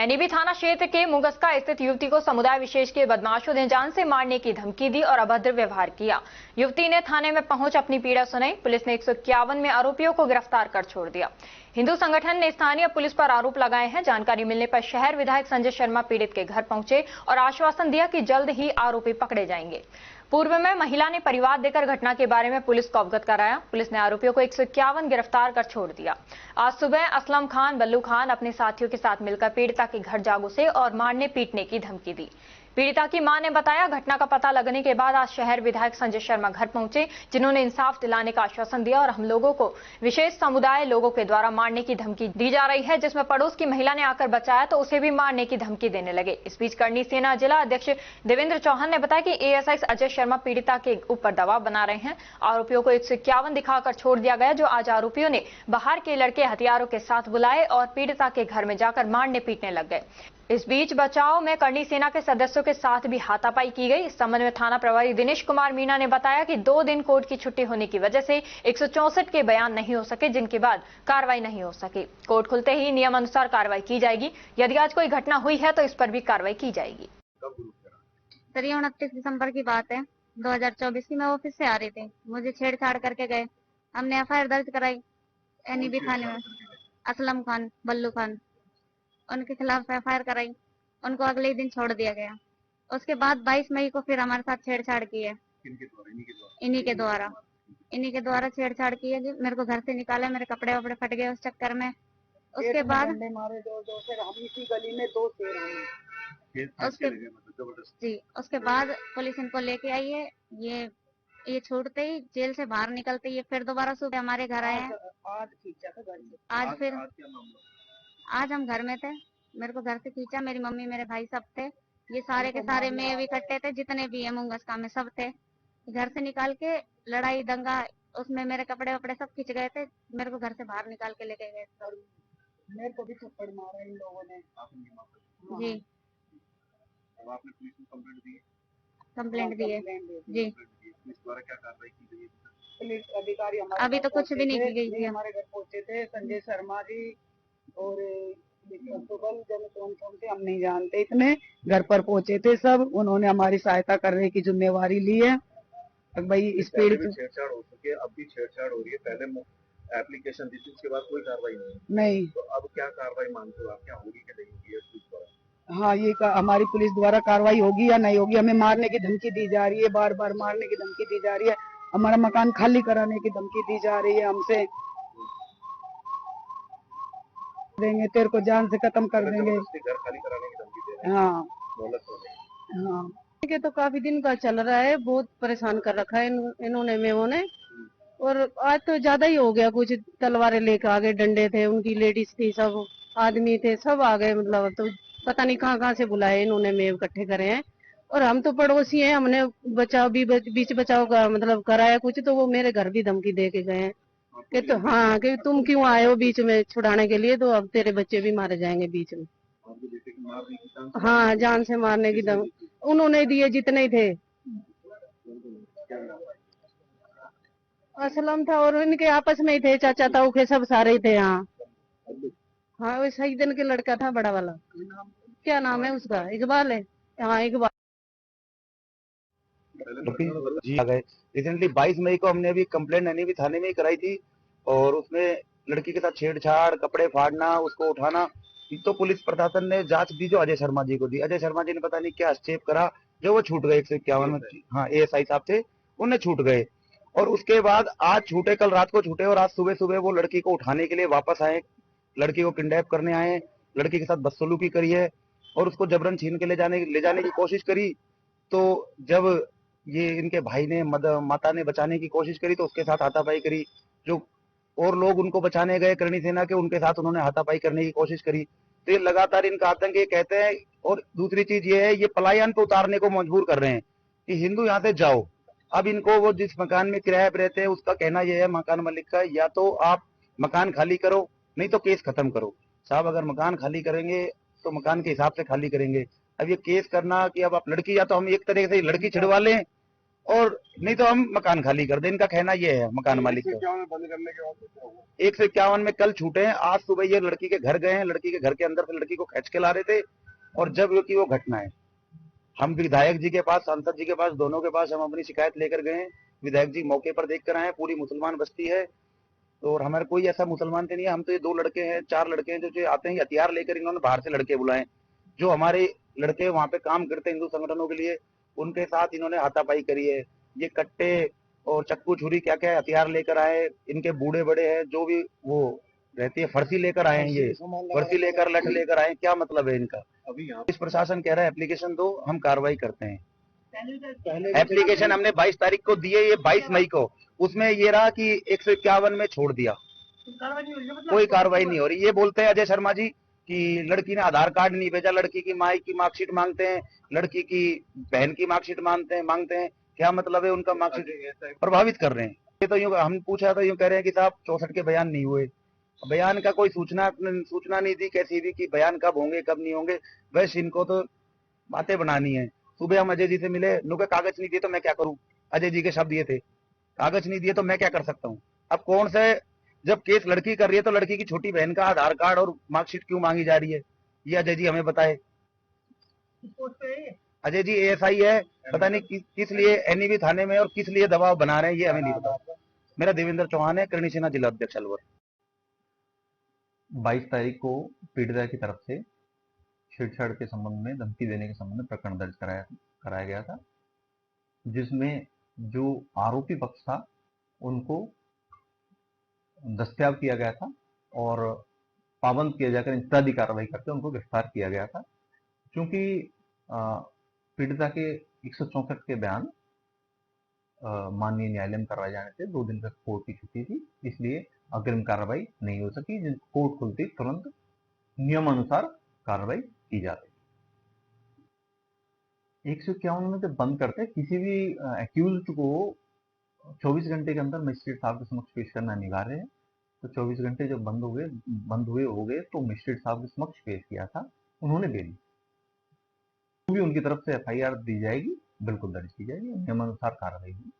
NEB थाना क्षेत्र के मुगस्का स्थित युवती को समुदाय विशेष के बदमाशों ने जान से मारने की धमकी दी और अभद्र व्यवहार किया। युवती ने थाने में पहुंच अपनी पीड़ा सुनाई। पुलिस ने 151 में आरोपियों को गिरफ्तार कर छोड़ दिया। हिंदू संगठन ने स्थानीय पुलिस पर आरोप लगाए हैं। जानकारी मिलने पर शहर विधायक संजय शर्मा पीड़ित के घर पहुंचे और आश्वासन दिया कि जल्द ही आरोपी पकड़े जाएंगे। पूर्व में महिला ने परिवार देकर घटना के बारे में पुलिस को अवगत कराया। पुलिस ने आरोपियों को 151 गिरफ्तार कर छोड़ दिया। आज सुबह असलम खान, बल्लू खान अपने साथियों के साथ मिलकर पीड़िता के घर जा घुसे और मारने पीटने की धमकी दी। पीड़िता की मां ने बताया, घटना का पता लगने के बाद आज शहर विधायक संजय शर्मा घर पहुंचे, जिन्होंने इंसाफ दिलाने का आश्वासन दिया और हम लोगों को विशेष समुदाय लोगों के द्वारा मारने की धमकी दी जा रही है, जिसमें पड़ोस की महिला ने आकर बचाया तो उसे भी मारने की धमकी देने लगे। इस बीच करनी सेना जिला अध्यक्ष देवेंद्र चौहान ने बताया कि एएसआई अजय शर्मा पीड़िता के ऊपर दबाव बना रहे हैं। आरोपियों को 151 दिखाकर छोड़ दिया गया, जो आज आरोपियों ने बाहर के लड़के हथियारों के साथ बुलाए और पीड़िता के घर में जाकर मारने पीटने लग गए। इस बीच बचाव में करनी सेना के सदस्यों के साथ भी हाथापाई की गई। इस संबंध में थाना प्रभारी दिनेश कुमार मीणा ने बताया कि 2 दिन कोर्ट की छुट्टी होने की वजह से 164 के बयान नहीं हो सके, जिनके बाद कार्रवाई नहीं हो सकी। कोर्ट खुलते ही नियम अनुसार कार्रवाई की जाएगी। यदि आज कोई घटना हुई है तो इस पर भी कार्रवाई की जाएगी। सर, 29 दिसंबर की बात है, 2024 की। मैं ऑफिस से आ रही थी, मुझे छेड़छाड़ करके गए। हमने एफआईआर दर्ज कराई एनईबी थाने में। असलम खान, बल्लू खान, उनके खिलाफ एफआईआर कराई। उनको अगले ही दिन छोड़ दिया गया। उसके बाद 22 मई को फिर हमारे साथ छेड़छाड़ की है। इन्हीं के द्वारा छेड़छाड़ की है। मेरे को घर से निकाला, मेरे कपड़े वपड़े फट गए उस चक्कर में। उसके बाद मारे हम इसी गली में 2 शेर हैं। उसके बाद पुलिस इनको लेके आई है। ये छूटते ही, जेल से बाहर निकलते ही फिर दोबारा सुबह हमारे घर आए हैं। आज हम घर में थे, मेरे को घर से खींचा, मेरी मम्मी मेरे भाई सब थे। ये सारे के सारे में भी इकट्ठे थे, जितने भी है मुंगस्का में सब थे। घर से निकाल के लड़ाई दंगा, उसमें मेरे कपड़े वपड़े सब खींच गए थे। मेरे को घर से बाहर निकाल के लेके गए। मेरे को भी थप्पड़ मारा इन लोगों ने। जी, आपने पुलिस में कंप्लेंट दी? कंप्लेंट दी है जी। पुलिस द्वारा क्या कार्रवाई की गई? पुलिस अधिकारी अभी तो कुछ भी नहीं की गई थी। हमारे घर पहुंचे थे संजय शर्मा जी और कौन से हम नहीं जानते, इतने घर पर पहुंचे थे सब। उन्होंने हमारी सहायता करने की जिम्मेवारी ली है। भाई स्पीड छेड़छाड़ हो सके, अब भी छेड़छाड़ हो रही है। पहले एप्लीकेशन दी थी, उसके बाद कोई कार्रवाई नहीं। तो अब क्या कार्रवाई मानते हो आप? क्या होगी कि नहीं होगी पुलिस द्वारा? हाँ, ये हमारी पुलिस द्वारा कार्रवाई होगी या नहीं होगी? हमें मारने की धमकी दी जा रही है, बार बार मारने की धमकी दी जा रही है। हमारा मकान खाली कराने की धमकी दी जा रही है हमसे। देंगे तेरे को जान से खत्म कर देंगे। घर खाली कराने की धमकी दे रहे हैं। हाँ हाँ, ये तो काफी दिन का चल रहा है। बहुत परेशान कर रखा है इन्होंने मेमों ने। और आज तो ज्यादा ही हो गया। कुछ तलवारें लेकर आ गए, डंडे थे, उनकी लेडीज थी, सब आदमी थे, सब आ गए। मतलब तो पता नहीं कहाँ कहाँ से बुलाए इन्होंने, मेव इकट्ठे करे हैं। और हम तो पड़ोसी हैं, हमने बचाव भी बीच बचाव का मतलब कराया कुछ, तो वो मेरे घर भी धमकी दे के गए हैं कि तो हाँ कि तुम क्यों आए हो बीच में छुड़ाने के लिए, तो अब तेरे बच्चे भी मारे जाएंगे बीच में। हाँ, जान से मारने की दम उन्होंने दिए, जितने ही थे। असलम था और इनके आपस में ही थे, चाचा ताऊ के सब सारे ही थे। हाँ हाँ, वो सही दिन के लड़का था, बड़ा वाला। क्या नाम है उसका? इकबाल है। हाँ, इकबाल जी आ गए। रिसेंटली 22 मई को हमने अभी कंप्लेंट एनईबी थाने में ही कराई थी और उसमें लड़की के साथ छेड़छाड़, कपड़े फाड़ना, उसको उठाना, तो पुलिस प्रशासन ने जांच दी जो अजय शर्मा जी को दी। अजय शर्मा जी ने पता नहीं क्या हस्तक्षेप करा, जो वो छूट गए 151 में। हाँ, एएसआई साहब थे, उन्हें छूट गए। और उसके बाद आज छूटे, कल रात को छूटे और आज सुबह सुबह वो लड़की को उठाने के लिए वापस आए। लड़की को किडनैप करने आए, लड़की के साथ बदसलूकी करी है और उसको जबरन छीन के ले जाने की कोशिश करी। तो जब ये इनके भाई ने माता ने बचाने की कोशिश करी तो उसके साथ हाथापाई करी। जो और लोग उनको बचाने गए करनी सेना के, उनके साथ उन्होंने हाथापाई करने की कोशिश करी। तो ये लगातार इनका आतंक ये कहते हैं। और दूसरी चीज ये है, ये पलायन पे उतारने को मजबूर कर रहे हैं कि हिंदू यहाँ से जाओ। अब इनको वो जिस मकान में किराए पे रहते हैं उसका कहना यह है, मकान मालिक का, या तो आप मकान खाली करो नहीं तो केस खत्म करो। साहब, अगर मकान खाली करेंगे तो मकान के हिसाब से खाली करेंगे। अब ये केस करना कि अब आप लड़की, या तो हम एक तरीके से लड़की छिड़वा लें और नहीं तो हम मकान खाली कर दें, इनका कहना ये है मकान मालिक का। 151 बंद करने के बाद फिर क्या हुआ? 151 में कल छूटे हैं, आज सुबह ये लड़की के घर गए हैं, लड़की के घर के अंदर से लड़की को खींच के ला रहे थे, और जब की वो घटना है, हम विधायक जी के पास, सांसद जी के पास, दोनों के पास हम अपनी शिकायत लेकर गए हैं। विधायक जी मौके पर देख कर आए हैं, पूरी मुसलमान बस्ती है, तो और हमारे कोई ऐसा मुसलमान तो नहीं है, हम तो ये 2 लड़के हैं, 4 लड़के हैं जो आते हैं हथियार लेकर, इन्होंने बाहर से लड़के बुलाए, जो हमारे लड़के वहां पे काम करते हैं हिंदू संगठनों के लिए, उनके साथ इन्होंने हाथापाई करी है। ये कट्टे और चक्कू छुरी क्या क्या हथियार लेकर आए, इनके बूढ़े बड़े हैं जो भी वो रहती है, फर्सी लेकर आए हैं, ये फर्सी लेकर लठ लेकर आए हैं, क्या मतलब है इनका? अभी यहाँ इस प्रशासन कह रहा है एप्लीकेशन दो, हम कार्रवाई करते हैं। एप्लीकेशन हमने 22 तारीख को दी है, ये 22 मई को, उसमें ये रहा कि 151 में छोड़ दिया, कोई कार्रवाई नहीं हो रही। ये बोलते हैं अजय शर्मा जी कि लड़की ने आधार कार्ड नहीं भेजा, लड़की की माई की मार्कशीट मांगते हैं, लड़की की बहन की मार्कशीट मांगते हैं, क्या मतलब है उनका मार्कशीट प्रभावित कर रहे हैं। ये तो यूं हम पूछा तो यूं कह रहे हैं कि साहब 64 के बयान नहीं हुए, बयान का कोई सूचना नहीं दी कैसी भी कि बयान कब होंगे कब नहीं होंगे, बस इनको तो बातें बनानी है। सुबह हम अजय जी से मिले, नुके कागज नहीं दिए तो मैं क्या करूं, अजय जी के शब्द ये थे, कागज नहीं दिए तो मैं क्या कर सकता हूं। अब कौन से, जब केस लड़की कर रही है तो लड़की की छोटी बहन का आधार कार्ड और मार्कशीट क्यों मांगी जा रही है, ये अजय जी हमें बताए। अजय जी एएसआई है, पता नहीं किस लिए एनईबी थाने में और किस लिए दबाव बना रहे हैं, ये हमें नहीं पता। मेरा देवेंद्र चौहान है, करणी सेना जिला अध्यक्ष अलवर। 22 तारीख को पीड़िता की तरफ से छेड़छाड़ के संबंध में, धमकी देने के संबंध में प्रकरण दर्ज कराया गया था, जिसमें जो आरोपी पक्ष था उनको दस्तयाब किया गया था और पाबंद किया जाकर इंतजारी कार्रवाई करके उनको गिरफ्तार किया गया था। क्योंकि पीड़िता के 164 के बयान माननीय न्यायालय में करवाए जाने से 2 दिन तक कोर्ट की छुट्टी थी, इसलिए अग्रिम कार्रवाई नहीं हो सकी। कोर्ट खुलती तुरंत नियमानुसार कार्रवाई की जाती। 151 में जब बंद करते, किसी भी एक्यूज्ड को 24 घंटे के अंदर मजिस्ट्रेट साहब के समक्ष पेश करना अनिवार्य है। तो 24 घंटे जब बंद हो गए तो मजिस्ट्रेट साहब के समक्ष पेश किया था, उन्होंने बेली भी उनकी तरफ से एफआईआर दी जाएगी, बिल्कुल दर्ज की जाएगी, नियमानुसार कार्रवाई होगी।